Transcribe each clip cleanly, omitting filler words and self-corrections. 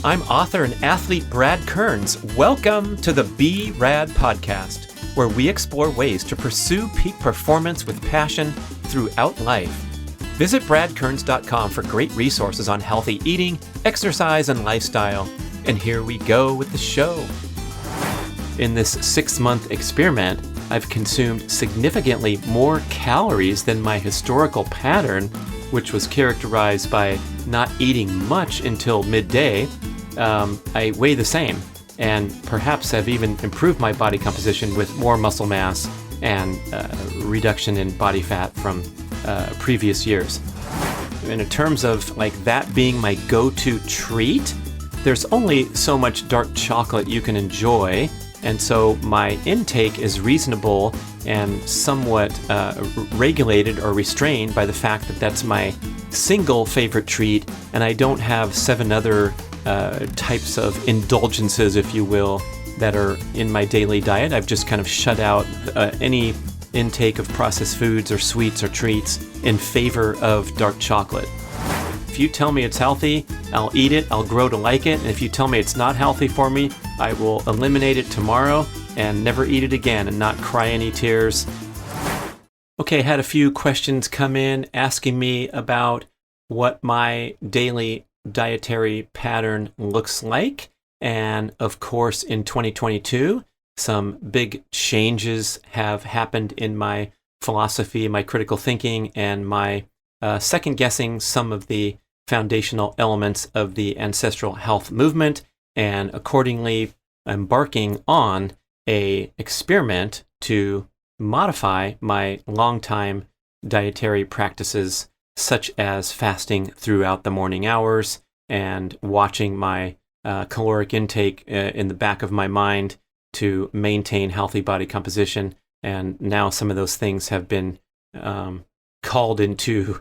I'm author and athlete Brad Kearns. Welcome to the B.rad podcast, where we explore ways to pursue peak performance with passion throughout life. Visit bradkearns.com for great resources on healthy eating, exercise, and lifestyle. And here we go with the show. In this 6-month experiment, I've consumed significantly more calories than my historical pattern, which was characterized by not eating much until midday. I weigh the same, and perhaps have even improved my body composition with more muscle mass and reduction in body fat from previous years. And in terms of like that being my go-to treat, there's only so much dark chocolate you can enjoy, and so my intake is reasonable and somewhat regulated or restrained by the fact that that's my single favorite treat, and I don't have 7 other types of indulgences, if you will, that are in my daily diet. I've just kind of shut out any intake of processed foods or sweets or treats in favor of dark chocolate. If you tell me it's healthy, I'll eat it, I'll grow to like it, and if you tell me it's not healthy for me, I will eliminate it tomorrow and never eat it again and not cry any tears. Okay, had a few questions come in asking me about what my daily dietary pattern looks like. And of course, in 2022, some big changes have happened in my philosophy, my critical thinking, and my second guessing some of the foundational elements of the ancestral health movement, and accordingly embarking on a experiment to modify my long-time dietary practices, such as fasting throughout the morning hours and watching my caloric intake in the back of my mind to maintain healthy body composition. And now some of those things have been called into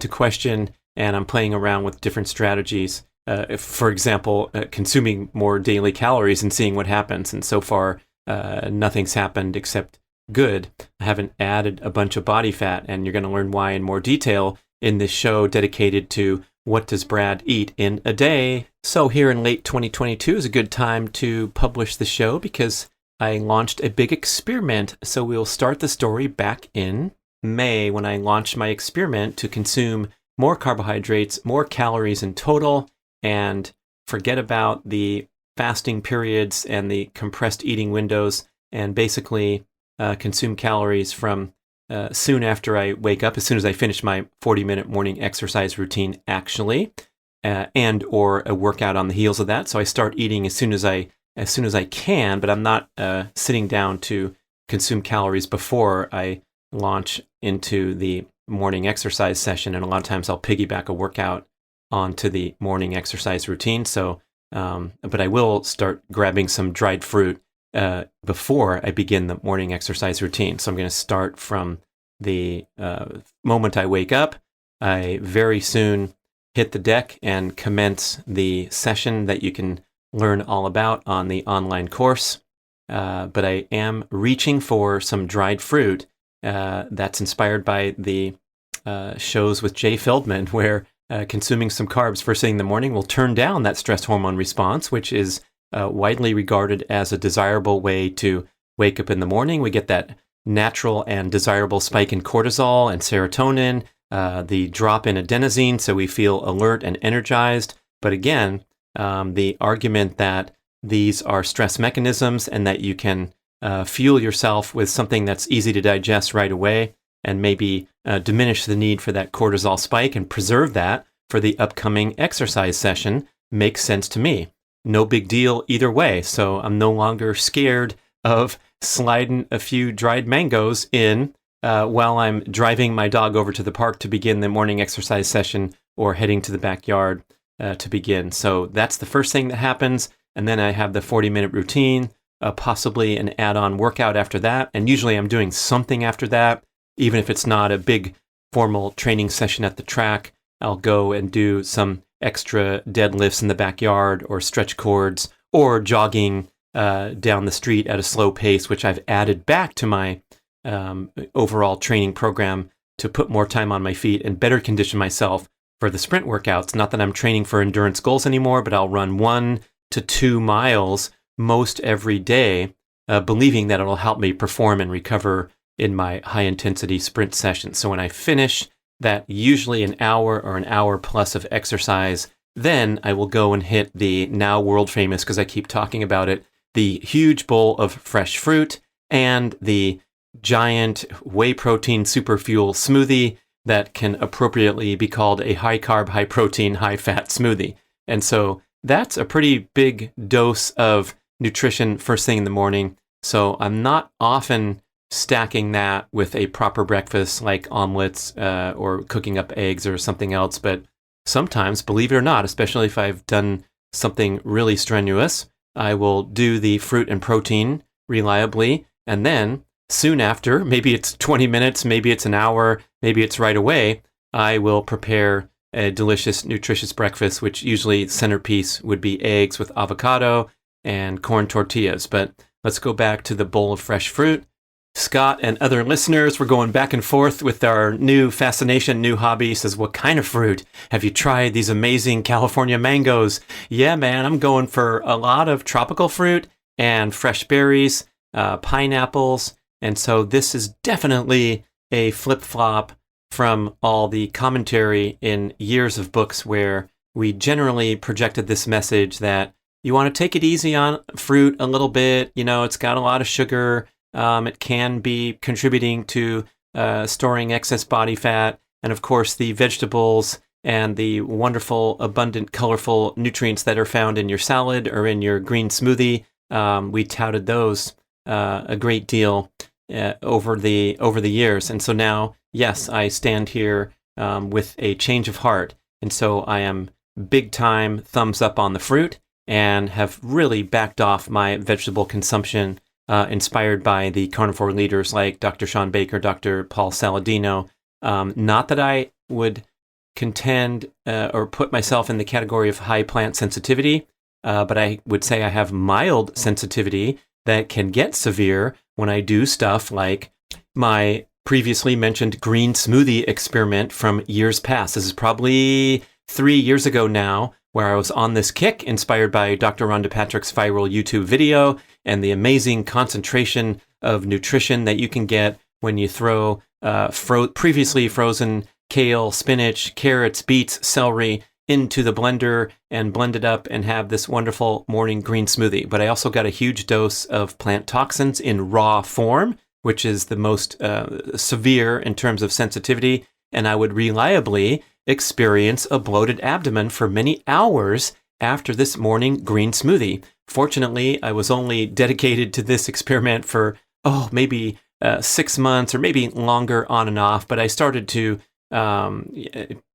question, and I'm playing around with different strategies. For example, consuming more daily calories and seeing what happens. And so far, nothing's happened except good. I haven't added a bunch of body fat, and you're going to learn why in more detail in this show dedicated to what does Brad eat in a day. So here in late 2022 is a good time to publish the show because I launched a big experiment. So we'll start the story back in May when I launched my experiment to consume more carbohydrates, more calories in total, and forget about the fasting periods and the compressed eating windows, and basically consume calories from soon after I wake up, as soon as I finish my 40-minute morning exercise routine, actually, and or a workout on the heels of that. So I start eating as soon as I can, but I'm not sitting down to consume calories before I launch into the morning exercise session. And a lot of times I'll piggyback a workout onto the morning exercise routine. So, but I will start grabbing some dried fruit before I begin the morning exercise routine. So I'm going to start from the moment I wake up. I very soon hit the deck and commence the session that you can learn all about on the online course. But I am reaching for some dried fruit that's inspired by the shows with Jay Feldman, where consuming some carbs first thing in the morning will turn down that stress hormone response, which is widely regarded as a desirable way to wake up in the morning. We get that natural and desirable spike in cortisol and serotonin, the drop in adenosine, so we feel alert and energized. But again, the argument that these are stress mechanisms and that you can fuel yourself with something that's easy to digest right away and maybe diminish the need for that cortisol spike and preserve that for the upcoming exercise session makes sense to me. No big deal either way. So I'm no longer scared of sliding a few dried mangoes in while I'm driving my dog over to the park to begin the morning exercise session or heading to the backyard to begin. So that's the first thing that happens. And then I have the 40-minute routine, possibly an add-on workout after that. And usually I'm doing something after that, even if it's not a big formal training session at the track. I'll go and do some extra deadlifts in the backyard or stretch cords or jogging down the street at a slow pace, which I've added back to my overall training program to put more time on my feet and better condition myself for the sprint workouts. Not that I'm training for endurance goals anymore, but I'll run 1 to 2 miles most every day, believing that it'll help me perform and recover in my high-intensity sprint session. So when I finish that usually an hour or an hour plus of exercise, then I will go and hit the now world famous, because I keep talking about it, the huge bowl of fresh fruit and the giant whey protein super fuel smoothie that can appropriately be called a high carb, high protein, high fat smoothie. And so that's a pretty big dose of nutrition first thing in the morning. So I'm not often stacking that with a proper breakfast like omelets or cooking up eggs or something else. But sometimes, believe it or not, especially if I've done something really strenuous, I will do the fruit and protein reliably. And then soon after, maybe it's 20 minutes, maybe it's an hour, maybe it's right away, I will prepare a delicious, nutritious breakfast, which usually centerpiece would be eggs with avocado and corn tortillas. But let's go back to the bowl of fresh fruit. Scott and other listeners, we're going back and forth with our new fascination, new hobby. He says, what kind of fruit? Have you tried these amazing California mangoes? Yeah, man, I'm going for a lot of tropical fruit and fresh berries, pineapples. And so this is definitely a flip-flop from all the commentary in years of books where we generally projected this message that you want to take it easy on fruit a little bit. You know, it's got a lot of sugar. It can be contributing to storing excess body fat. And of course, the vegetables and the wonderful, abundant, colorful nutrients that are found in your salad or in your green smoothie, we touted those a great deal over the years. And so now, yes, I stand here with a change of heart. And so I am big time thumbs up on the fruit and have really backed off my vegetable consumption, inspired by the carnivore leaders like Dr. Sean Baker, Dr. Paul Saladino. Not that I would contend or put myself in the category of high plant sensitivity, but I would say I have mild sensitivity that can get severe when I do stuff like my previously mentioned green smoothie experiment from years past. This is probably 3 years ago now, where I was on this kick inspired by Dr. Rhonda Patrick's viral YouTube video and the amazing concentration of nutrition that you can get when you throw previously frozen kale, spinach, carrots, beets, celery into the blender and blend it up and have this wonderful morning green smoothie. But I also got a huge dose of plant toxins in raw form, which is the most severe in terms of sensitivity. And I would reliably experience a bloated abdomen for many hours after this morning green smoothie. Fortunately, I was only dedicated to this experiment for, maybe 6 months or maybe longer on and off. But I started to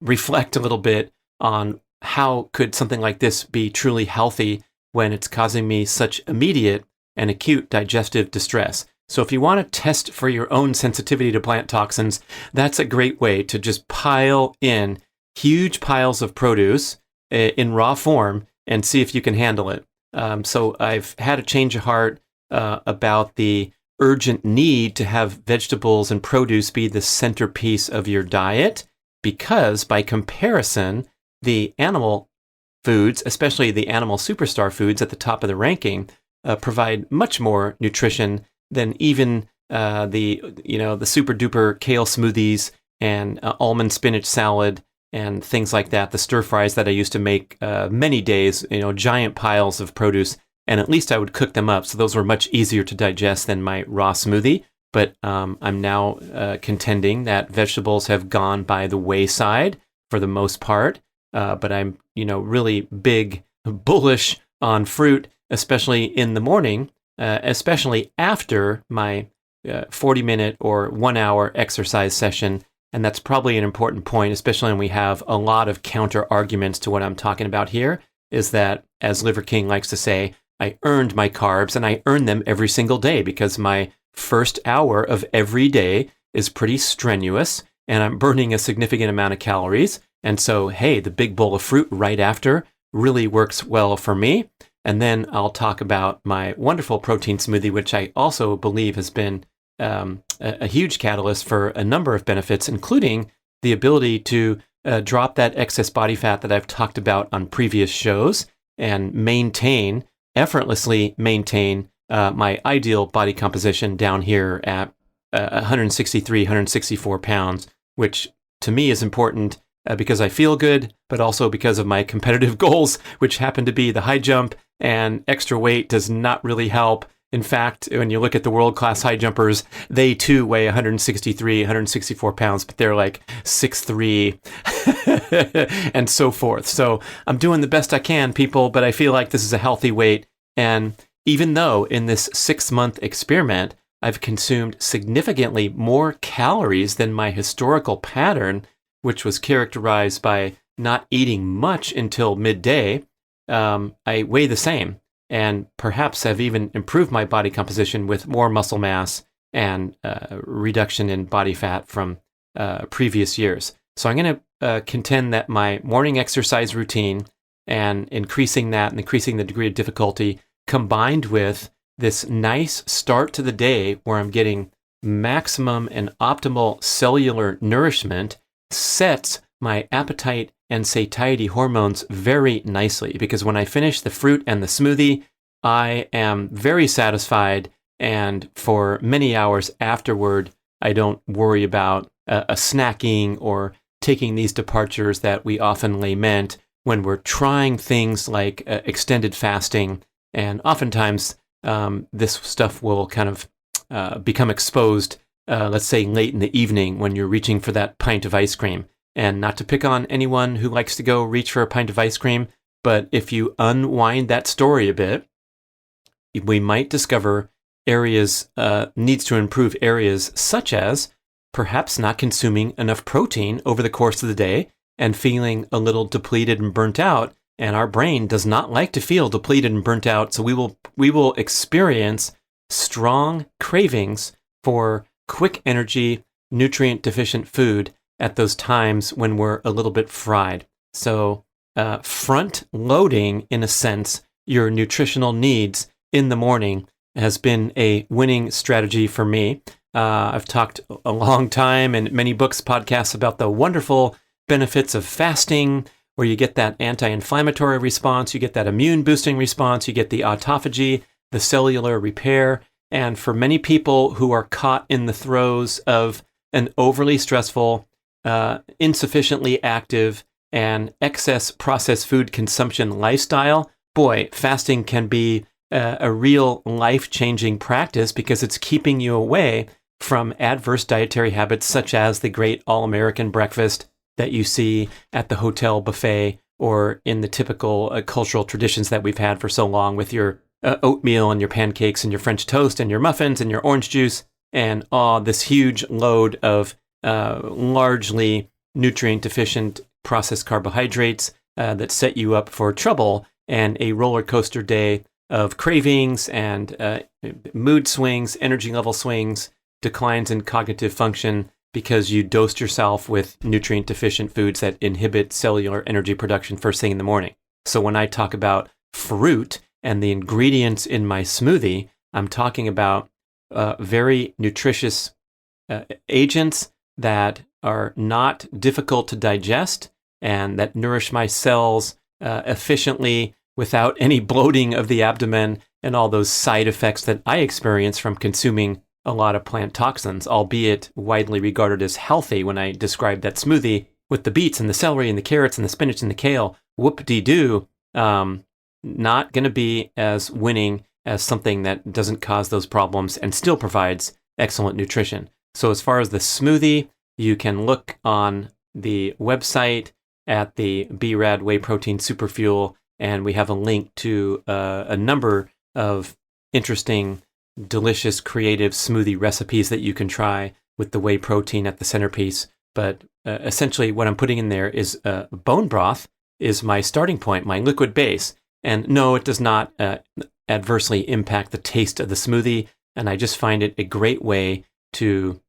reflect a little bit on how could something like this be truly healthy when it's causing me such immediate and acute digestive distress. So if you want to test for your own sensitivity to plant toxins, that's a great way to just pile in huge piles of produce in raw form and see if you can handle it. So I've had a change of heart about the urgent need to have vegetables and produce be the centerpiece of your diet, because by comparison, the animal foods, especially the animal superstar foods at the top of the ranking, provide much more nutrition than even the super duper kale smoothies and almond spinach salad and things like that. The stir fries that I used to make many days, giant piles of produce, and at least I would cook them up. So those were much easier to digest than my raw smoothie. But I'm now contending that vegetables have gone by the wayside for the most part. But I'm, really big bullish on fruit, especially in the morning, especially after my 40-minute or 1-hour exercise session. And that's probably an important point, especially when we have a lot of counter arguments to what I'm talking about here, is that, as Liver King likes to say, I earned my carbs, and I earn them every single day because my first hour of every day is pretty strenuous and I'm burning a significant amount of calories. And so, hey, the big bowl of fruit right after really works well for me. And then I'll talk about my wonderful protein smoothie, which I also believe has been a huge catalyst for a number of benefits, including the ability to drop that excess body fat that I've talked about on previous shows and effortlessly maintain my ideal body composition down here at 163, 164 pounds, which to me is important because I feel good, but also because of my competitive goals, which happen to be the high jump, and extra weight does not really help. In fact, when you look at the world-class high jumpers, they too weigh 163, 164 pounds, but they're like 6'3", and so forth. So I'm doing the best I can, people, but I feel like this is a healthy weight. And even though in this 6-month experiment, I've consumed significantly more calories than my historical pattern, which was characterized by not eating much until midday, I weigh the same. And perhaps have even improved my body composition with more muscle mass and reduction in body fat from previous years. So I'm going to contend that my morning exercise routine and increasing the degree of difficulty, combined with this nice start to the day where I'm getting maximum and optimal cellular nourishment, sets my appetite and satiety hormones very nicely, because when I finish the fruit and the smoothie, I am very satisfied, and for many hours afterward, I don't worry about a snacking or taking these departures that we often lament when we're trying things like extended fasting, and oftentimes this stuff will kind of become exposed, let's say late in the evening when you're reaching for that pint of ice cream. And not to pick on anyone who likes to go reach for a pint of ice cream, but if you unwind that story a bit, we might discover needs to improve areas such as perhaps not consuming enough protein over the course of the day and feeling a little depleted and burnt out. And our brain does not like to feel depleted and burnt out, so we will experience strong cravings for quick energy, nutrient deficient food at those times when we're a little bit fried. So front loading, in a sense, your nutritional needs in the morning has been a winning strategy for me. I've talked a long time in many books, podcasts about the wonderful benefits of fasting, where you get that anti-inflammatory response, you get that immune boosting response, you get the autophagy, the cellular repair. And for many people who are caught in the throes of an overly stressful, insufficiently active, and excess processed food consumption lifestyle, boy, fasting can be a real life-changing practice because it's keeping you away from adverse dietary habits such as the great all-American breakfast that you see at the hotel buffet or in the typical cultural traditions that we've had for so long with your oatmeal and your pancakes and your French toast and your muffins and your orange juice and this huge load of largely nutrient-deficient processed carbohydrates that set you up for trouble and a roller coaster day of cravings and mood swings, energy level swings, declines in cognitive function because you dosed yourself with nutrient-deficient foods that inhibit cellular energy production first thing in the morning. So when I talk about fruit and the ingredients in my smoothie, I'm talking about very nutritious agents that are not difficult to digest and that nourish my cells efficiently without any bloating of the abdomen and all those side effects that I experience from consuming a lot of plant toxins, albeit widely regarded as healthy when I describe that smoothie with the beets and the celery and the carrots and the spinach and the kale. Whoop-de-doo, not going to be as winning as something that doesn't cause those problems and still provides excellent nutrition. So as far as the smoothie, you can look on the website at the B.rad Whey Protein Superfuel, and we have a link to a number of interesting, delicious, creative smoothie recipes that you can try with the whey protein at the centerpiece. But essentially what I'm putting in there is bone broth is my starting point, my liquid base. And no, it does not adversely impact the taste of the smoothie. And I just find it a great way to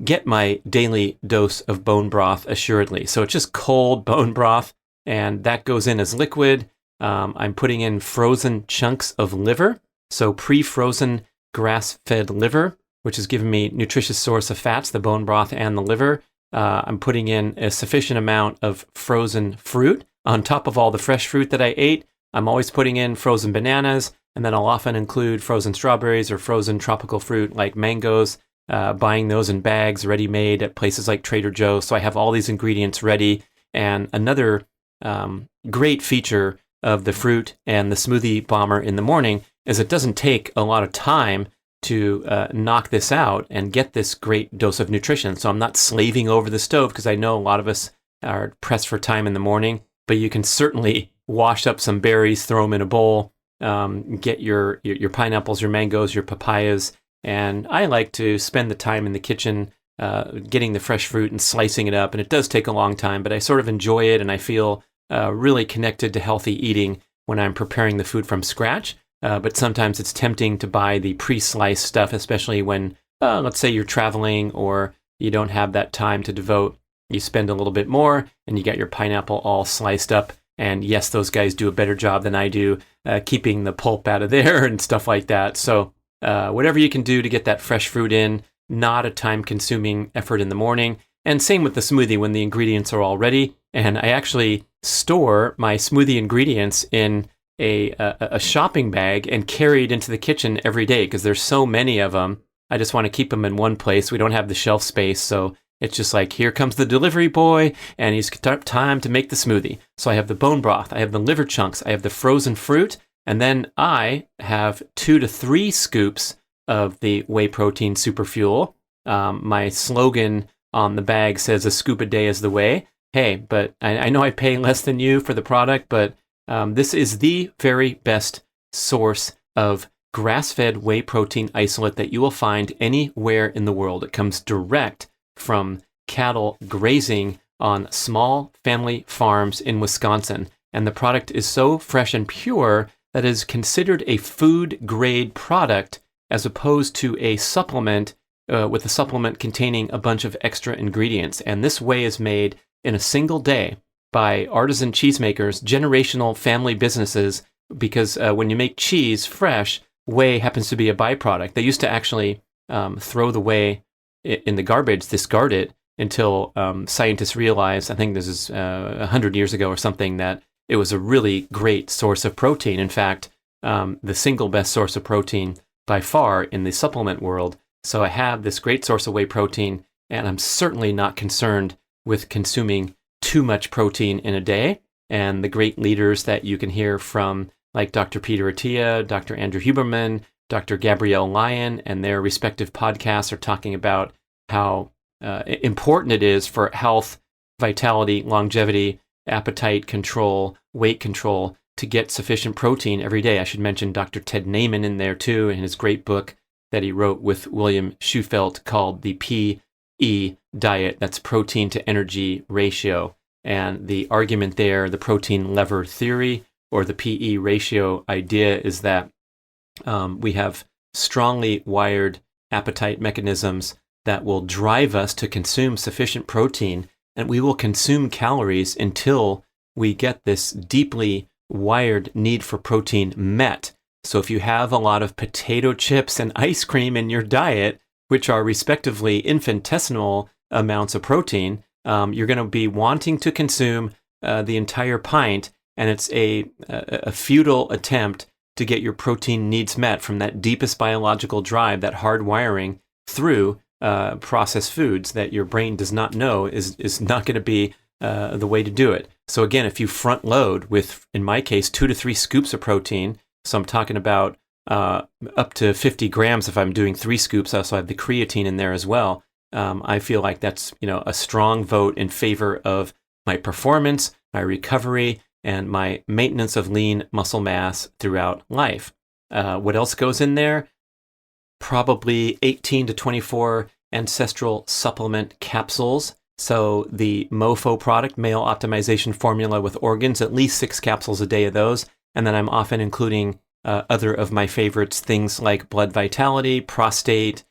get my daily dose of bone broth assuredly. So it's just cold bone broth, and that goes in as liquid. I'm putting in frozen chunks of liver, so pre-frozen grass-fed liver, which is giving me nutritious source of fats, the bone broth and the liver. I'm putting in a sufficient amount of frozen fruit on top of all the fresh fruit that I ate. I'm always putting in frozen bananas, and then I'll often include frozen strawberries or frozen tropical fruit like mangoes, buying those in bags ready-made at places like Trader Joe's. So I have all these ingredients ready. And another great feature of the fruit and the smoothie bomber in the morning is it doesn't take a lot of time to knock this out and get this great dose of nutrition. So I'm not slaving over the stove, because I know a lot of us are pressed for time in the morning, but you can certainly wash up some berries, throw them in a bowl, get your pineapples, your mangoes, your papayas. And I like to spend the time in the kitchen getting the fresh fruit and slicing it up. And it does take a long time, but I sort of enjoy it, and I feel really connected to healthy eating when I'm preparing the food from scratch. But sometimes it's tempting to buy the pre-sliced stuff, especially when, let's say, you're traveling or you don't have that time to devote. You spend a little bit more, and you got your pineapple all sliced up. And yes, those guys do a better job than I do keeping the pulp out of there and stuff like that. So whatever you can do to get that fresh fruit in, not a time-consuming effort in the morning. And same with the smoothie when the ingredients are all ready. And I actually store my smoothie ingredients in a shopping bag and carry it into the kitchen every day, because there's so many of them. I just want to keep them in one place. We don't have the shelf space, so it's just like, here comes the delivery boy, and he's got time to make the smoothie. So I have the bone broth, I have the liver chunks, I have the frozen fruit, and then I have 2 to 3 scoops of the whey protein super fuel. My slogan on the bag says a scoop a day is the way. Hey, but I know I pay less than you for the product, but this is the very best source of grass-fed whey protein isolate that you will find anywhere in the world. It comes direct from cattle grazing on small family farms in Wisconsin. And the product is so fresh and pure that it is considered a food-grade product as opposed to a supplement with a supplement containing a bunch of extra ingredients. And this whey is made in a single day by artisan cheesemakers, generational family businesses, because when you make cheese fresh, whey happens to be a byproduct. They used to actually throw the whey in the garbage, discard it, until scientists realized, I think this is 100 years ago or something, that it was a really great source of protein. In fact, the single best source of protein by far in the supplement world. So I have this great source of whey protein, and I'm certainly not concerned with consuming too much protein in a day. And the great leaders that you can hear from, like Dr. Peter Attia, Dr. Andrew Huberman, Dr. Gabrielle Lyon, and their respective podcasts are talking about how important it is for health, vitality, longevity, appetite control, weight control, to get sufficient protein every day. I should mention Dr. Ted Naiman in there too, in his great book that he wrote with William Shufelt called the PE diet. That's protein to energy ratio. And the argument there, the protein lever theory, or the PE ratio idea, is that we have strongly wired appetite mechanisms that will drive us to consume sufficient protein, and we will consume calories until we get this deeply wired need for protein met. So if you have a lot of potato chips and ice cream in your diet, which are respectively infinitesimal amounts of protein, you're going to be wanting to consume the entire pint, and it's a futile attempt to get your protein needs met from that deepest biological drive, that hard wiring, through processed foods that your brain does not know is not going to be the way to do it. So again, if you front load with, in my case, 2 to 3 scoops of protein, so I'm talking about up to 50 grams if I'm doing 3 scoops. I also have the creatine in there as well. I feel like that's, a strong vote in favor of my performance, my recovery, and my maintenance of lean muscle mass throughout life. What else goes in there? Probably 18 to 24 ancestral supplement capsules. So the MOFO product, male optimization formula with organs, at least 6 capsules a day of those. And then I'm often including other of my favorites, things like blood vitality, prostate,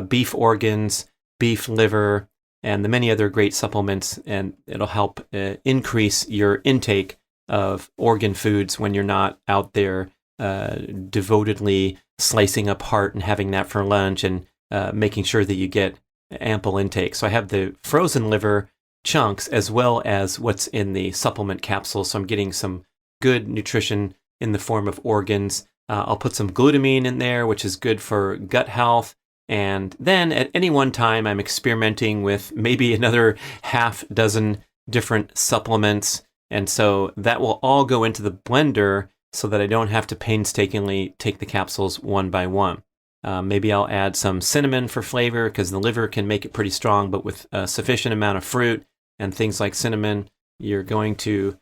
beef organs, beef liver, and the many other great supplements. And it'll help increase your intake of organ foods when you're not out there devotedly slicing up heart and having that for lunch, and making sure that you get ample intake. So I have the frozen liver chunks as well as what's in the supplement capsules. So I'm getting some good nutrition in the form of organs. I'll put some glutamine in there, which is good for gut health. And then at any one time, I'm experimenting with maybe another half dozen different supplements. And so that will all go into the blender so that I don't have to painstakingly take the capsules one by one. Maybe I'll add some cinnamon for flavor because the liver can make it pretty strong, but with a sufficient amount of fruit and things like cinnamon, you're going to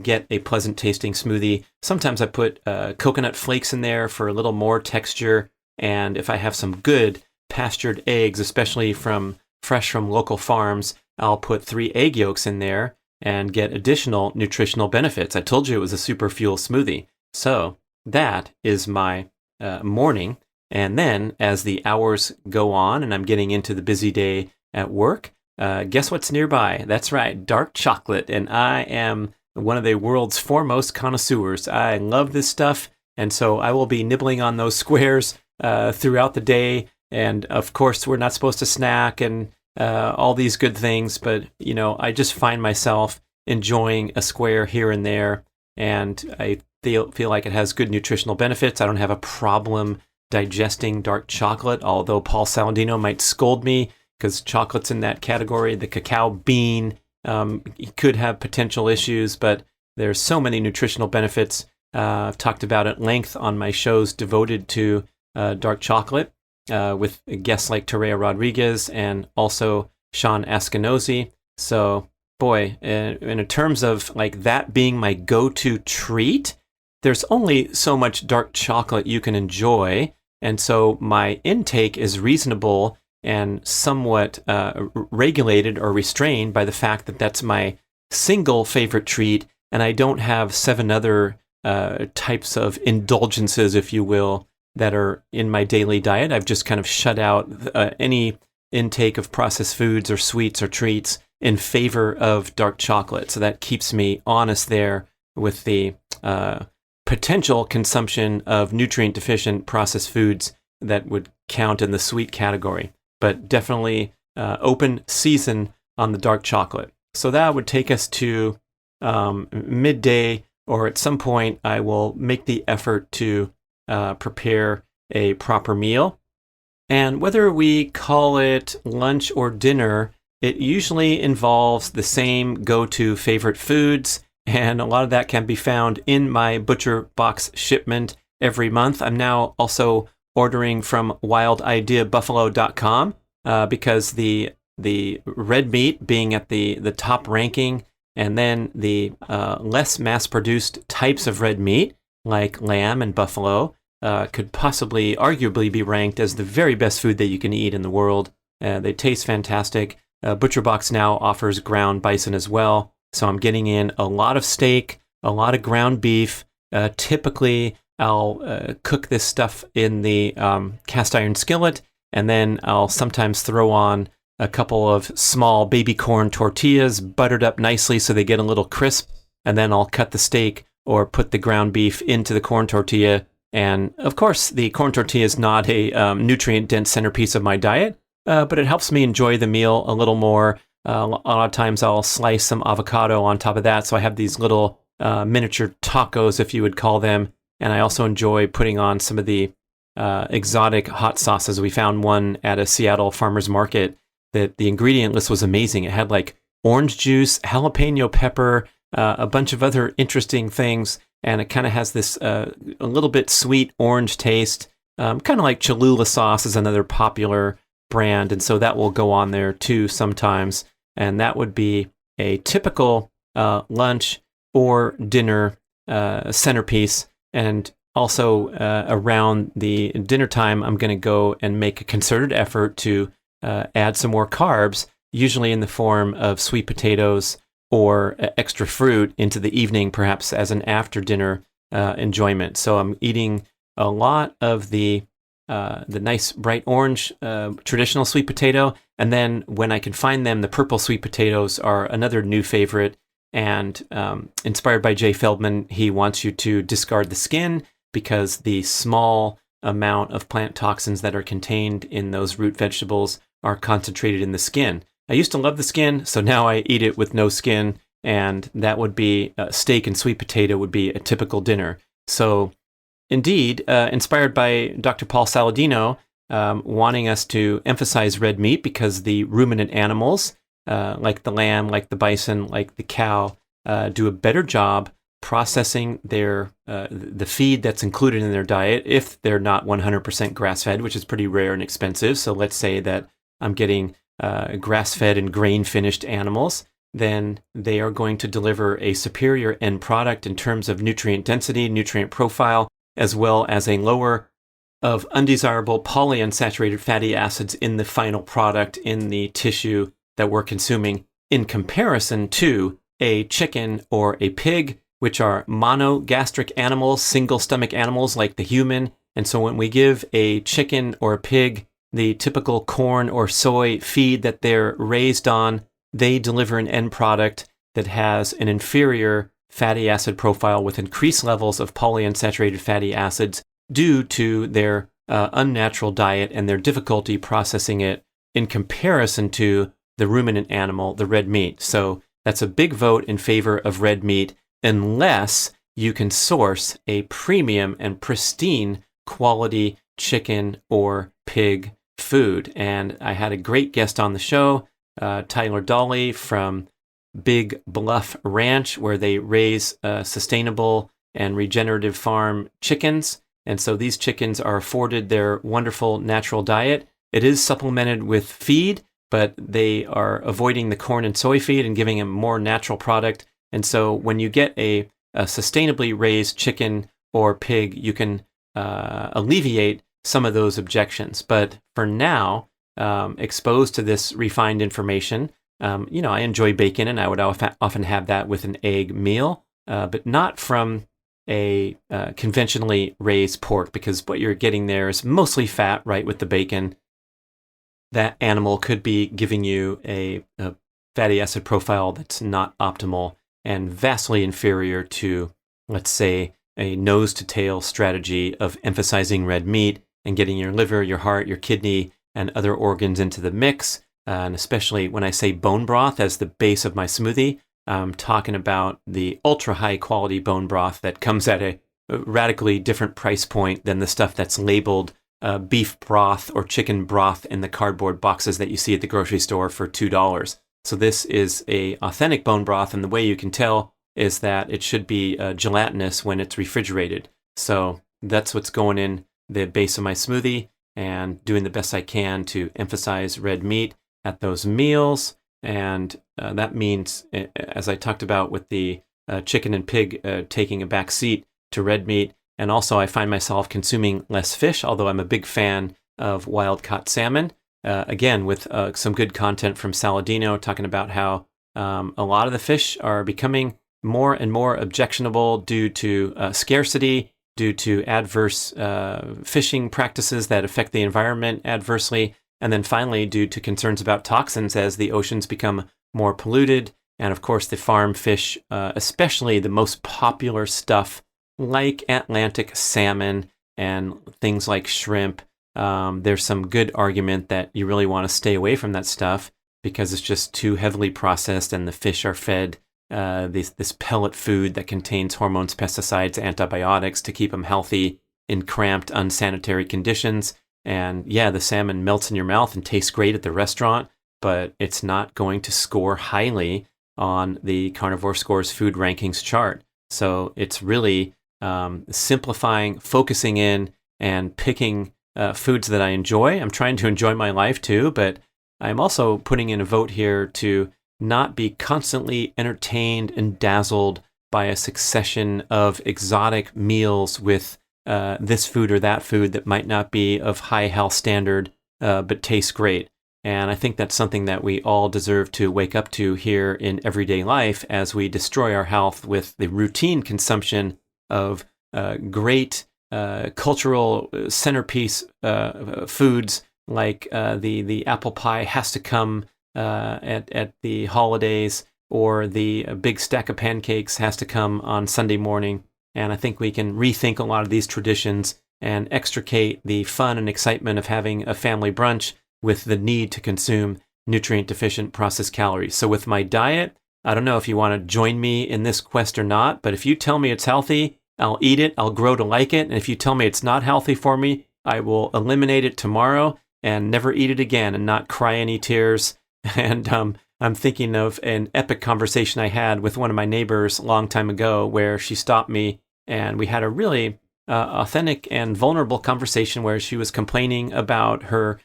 get a pleasant tasting smoothie. Sometimes I put coconut flakes in there for a little more texture. And if I have some good pastured eggs, especially fresh from local farms, I'll put 3 egg yolks in there and get additional nutritional benefits. I told you it was a super fuel smoothie. So that is my morning. And then as the hours go on and I'm getting into the busy day at work, guess what's nearby? That's right, dark chocolate. And I am one of the world's foremost connoisseurs. I love this stuff. And so I will be nibbling on those squares throughout the day. And of course, we're not supposed to snack and all these good things. But, I just find myself enjoying a square here and there. And I feel like it has good nutritional benefits. I don't have a problem digesting dark chocolate, although Paul Saladino might scold me because chocolate's in that category. The cacao bean could have potential issues, but there's so many nutritional benefits. I've talked about at length on my shows devoted to dark chocolate with guests like Terea Rodriguez and also Sean Askinosie. So, boy, in terms of like that being my go-to treat, there's only so much dark chocolate you can enjoy. And so my intake is reasonable and somewhat regulated or restrained by the fact that that's my single favorite treat. And I don't have 7 other types of indulgences, if you will, that are in my daily diet. I've just kind of shut out any intake of processed foods or sweets or treats in favor of dark chocolate. So that keeps me honest there with the potential consumption of nutrient-deficient processed foods that would count in the sweet category. But definitely open season on the dark chocolate. So that would take us to midday, or at some point I will make the effort to prepare a proper meal. And whether we call it lunch or dinner, it usually involves the same go-to favorite foods, and a lot of that can be found in my Butcher Box shipment every month. I'm now also ordering from wildideabuffalo.com because the red meat being at the top ranking, and then the less mass-produced types of red meat, like lamb and buffalo, could possibly, arguably be ranked as the very best food that you can eat in the world. They taste fantastic. Butcher Box now offers ground bison as well. So I'm getting in a lot of steak, a lot of ground beef. Typically, I'll cook this stuff in the cast iron skillet, and then I'll sometimes throw on a couple of small baby corn tortillas, buttered up nicely so they get a little crisp, and then I'll cut the steak or put the ground beef into the corn tortilla. And of course, the corn tortilla is not a nutrient-dense centerpiece of my diet, but it helps me enjoy the meal a little more. A lot of times I'll slice some avocado on top of that, so I have these little miniature tacos, if you would call them. And I also enjoy putting on some of the exotic hot sauces. We found one at a Seattle farmer's market that the ingredient list was amazing. It had like orange juice, jalapeno pepper, a bunch of other interesting things, and it kind of has this a little bit sweet orange taste, kind of like Cholula sauce is another popular brand, and so that will go on there too sometimes. And that would be a typical lunch or dinner centerpiece. And also around the dinner time, I'm going to go and make a concerted effort to add some more carbs, usually in the form of sweet potatoes or extra fruit into the evening, perhaps as an after dinner enjoyment. So I'm eating a lot of the nice bright orange traditional sweet potato, and then when I can find them, the purple sweet potatoes are another new favorite. And inspired by Jay Feldman, he wants you to discard the skin because the small amount of plant toxins that are contained in those root vegetables are concentrated in the skin. I used to love the skin, so now I eat it with no skin, and that would be steak and sweet potato would be a typical dinner. So indeed, inspired by Dr. Paul Saladino, wanting us to emphasize red meat because the ruminant animals, like the lamb, like the bison, like the cow, do a better job processing the feed that's included in their diet if they're not 100% grass-fed, which is pretty rare and expensive. So let's say that I'm getting grass-fed and grain-finished animals, then they are going to deliver a superior end product in terms of nutrient density, nutrient profile, as well as a lower of undesirable polyunsaturated fatty acids in the final product in the tissue that we're consuming, in comparison to a chicken or a pig, which are monogastric animals, single stomach animals like the human. And so when we give a chicken or a pig the typical corn or soy feed that they're raised on, they deliver an end product that has an inferior fatty acid profile with increased levels of polyunsaturated fatty acids due to their unnatural diet and their difficulty processing it in comparison to the ruminant animal, the red meat. So that's a big vote in favor of red meat, unless you can source a premium and pristine quality chicken or pig food. And I had a great guest on the show, Tyler Dolly from Big Bluff Ranch, where they raise sustainable and regenerative farm chickens. And so these chickens are afforded their wonderful natural diet. It is supplemented with feed, but they are avoiding the corn and soy feed and giving them more natural product. And so when you get a sustainably raised chicken or pig, you can alleviate some of those objections. But for now, exposed to this refined information, I enjoy bacon, and I would often have that with an egg meal, but not from a conventionally raised pork, because what you're getting there is mostly fat, right, with the bacon. That animal could be giving you a fatty acid profile that's not optimal and vastly inferior to, let's say, a nose-to-tail strategy of emphasizing red meat and getting your liver, your heart, your kidney, and other organs into the mix. And especially when I say bone broth as the base of my smoothie, I'm talking about the ultra-high quality bone broth that comes at a radically different price point than the stuff that's labeled beef broth or chicken broth in the cardboard boxes that you see at the grocery store for $2. So this is a authentic bone broth, and the way you can tell is that it should be gelatinous when it's refrigerated. So that's what's going in the base of my smoothie, and doing the best I can to emphasize red meat at those meals. And that means, as I talked about with the chicken and pig taking a back seat to red meat, and also I find myself consuming less fish, although I'm a big fan of wild-caught salmon. Again, with some good content from Saladino talking about how a lot of the fish are becoming more and more objectionable due to scarcity, due to adverse fishing practices that affect the environment adversely, and then finally due to concerns about toxins as the oceans become more polluted. And of course, the farm fish, especially the most popular stuff like Atlantic salmon and things like shrimp, there's some good argument that you really want to stay away from that stuff because it's just too heavily processed, and the fish are fed this pellet food that contains hormones, pesticides, antibiotics to keep them healthy in cramped, unsanitary conditions. And yeah, the salmon melts in your mouth and tastes great at the restaurant, but it's not going to score highly on the Carnivore Scores food rankings chart. So it's really simplifying, focusing in, and picking foods that I enjoy. I'm trying to enjoy my life too, but I'm also putting in a vote here to not be constantly entertained and dazzled by a succession of exotic meals with this food or that food that might not be of high health standard, but tastes great. And I think that's something that we all deserve to wake up to here in everyday life as we destroy our health with the routine consumption of great cultural centerpiece foods like the apple pie has to come at the holidays, or the big stack of pancakes has to come on Sunday morning. And I think we can rethink a lot of these traditions and extricate the fun and excitement of having a family brunch with the need to consume nutrient-deficient processed calories. So with my diet, I don't know if you want to join me in this quest or not, but if you tell me it's healthy, I'll eat it, I'll grow to like it. And if you tell me it's not healthy for me, I will eliminate it tomorrow and never eat it again and not cry any tears. And I'm thinking of an epic conversation I had with one of my neighbors a long time ago where she stopped me and we had a really authentic and vulnerable conversation where she was complaining about her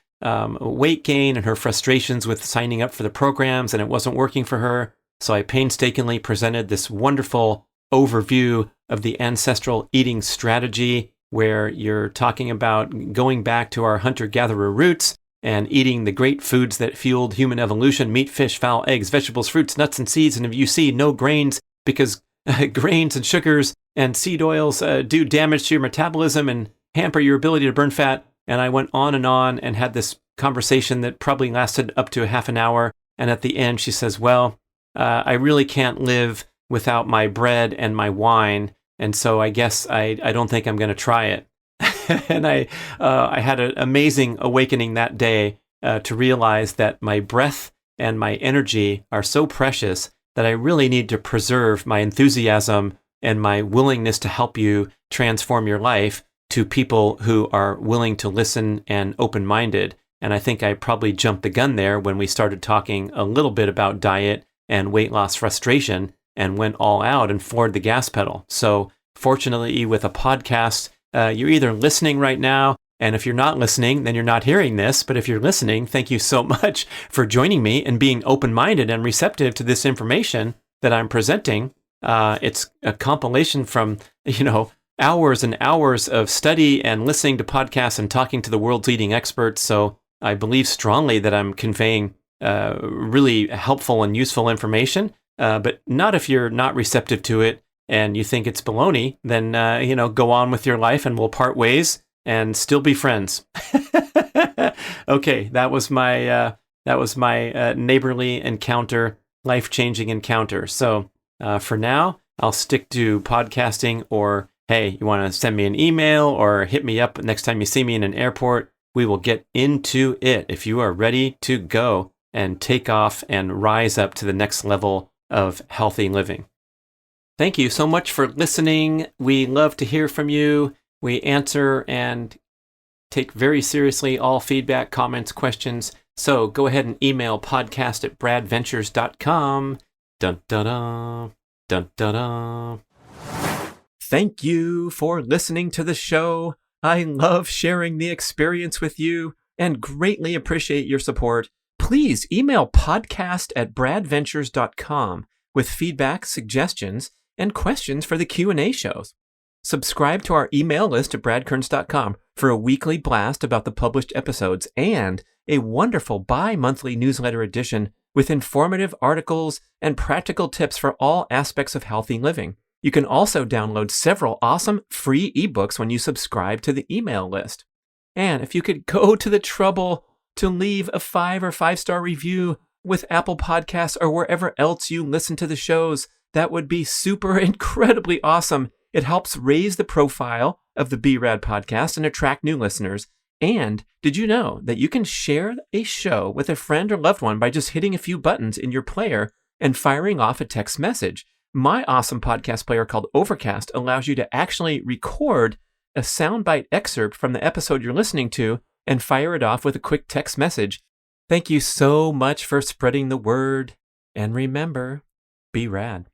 weight gain and her frustrations with signing up for the programs, and it wasn't working for her. So I painstakingly presented this wonderful overview of the ancestral eating strategy where you're talking about going back to our hunter-gatherer roots and eating the great foods that fueled human evolution: meat, fish, fowl, eggs, vegetables, fruits, nuts, and seeds. And if you see no grains, because grains and sugars and seed oils do damage to your metabolism and hamper your ability to burn fat. And I went on and had this conversation that probably lasted up to a half an hour. And at the end, she says, well, I really can't live without my bread and my wine. And so I guess I don't think I'm going to try it. And I had an amazing awakening that day to realize that my breath and my energy are so precious that I really need to preserve my enthusiasm and my willingness to help you transform your life to people who are willing to listen and open-minded. And I think I probably jumped the gun there when we started talking a little bit about diet and weight loss frustration and went all out and floored the gas pedal. So fortunately, with a podcast, you're either listening right now, and if you're not listening, then you're not hearing this. But if you're listening, thank you so much for joining me and being open-minded and receptive to this information that I'm presenting. It's a compilation from, hours and hours of study and listening to podcasts and talking to the world's leading experts. So I believe strongly that I'm conveying really helpful and useful information, but not if you're not receptive to it and you think it's baloney, then, go on with your life and we'll part ways and still be friends. Okay, that was my neighborly encounter, life-changing encounter. So for now, I'll stick to podcasting, or hey, you want to send me an email or hit me up next time you see me in an airport. We will get into it if you are ready to go and take off and rise up to the next level of healthy living. Thank you so much for listening. We love to hear from you. We answer and take very seriously all feedback, comments, questions. So go ahead and email podcast@bradventures.com. Dun, dun, dun, dun, dun, dun. Thank you for listening to the show. I love sharing the experience with you and greatly appreciate your support. Please email podcast@bradventures.com with feedback, suggestions, and questions for the Q&A shows. Subscribe to our email list at bradkearns.com for a weekly blast about the published episodes and a wonderful bi-monthly newsletter edition with informative articles and practical tips for all aspects of healthy living. You can also download several awesome free ebooks when you subscribe to the email list. And if you could go to the trouble to leave a 5 or 5-star review with Apple Podcasts or wherever else you listen to the shows, that would be super incredibly awesome. It helps raise the profile of the B.rad podcast and attract new listeners. And did you know that you can share a show with a friend or loved one by just hitting a few buttons in your player and firing off a text message? My awesome podcast player called Overcast allows you to actually record a soundbite excerpt from the episode you're listening to and fire it off with a quick text message. Thank you so much for spreading the word. And remember, be rad.